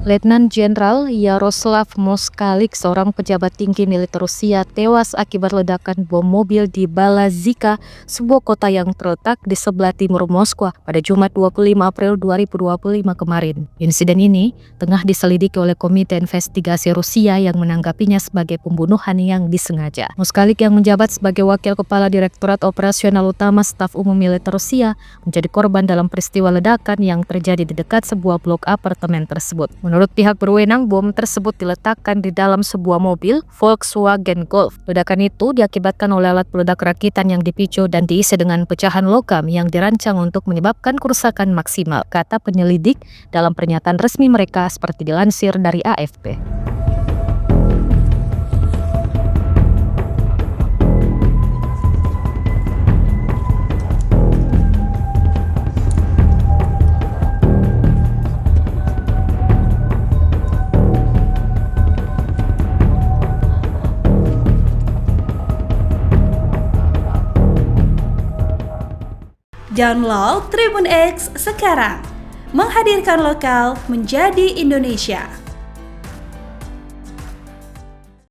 Letnan Jenderal Yaroslav Moskalik, seorang pejabat tinggi militer Rusia, tewas akibat ledakan bom mobil di Balazika, sebuah kota yang terletak di sebelah timur Moskwa pada Jumat 25 April 2025 kemarin. Insiden ini tengah diselidiki oleh Komite Investigasi Rusia yang menanggapinya sebagai pembunuhan yang disengaja. Moskalik yang menjabat sebagai Wakil Kepala Direktorat Operasional Utama Staf Umum Militer Rusia menjadi korban dalam peristiwa ledakan yang terjadi di dekat sebuah blok apartemen tersebut. Menurut pihak berwenang, bom tersebut diletakkan di dalam sebuah mobil Volkswagen Golf. Ledakan itu diakibatkan oleh alat peledak rakitan yang dipicu dan diisi dengan pecahan logam yang dirancang untuk menyebabkan kerusakan maksimal, kata penyelidik dalam pernyataan resmi mereka seperti dilansir dari AFP. Download Tribun X sekarang, menghadirkan lokal menjadi Indonesia.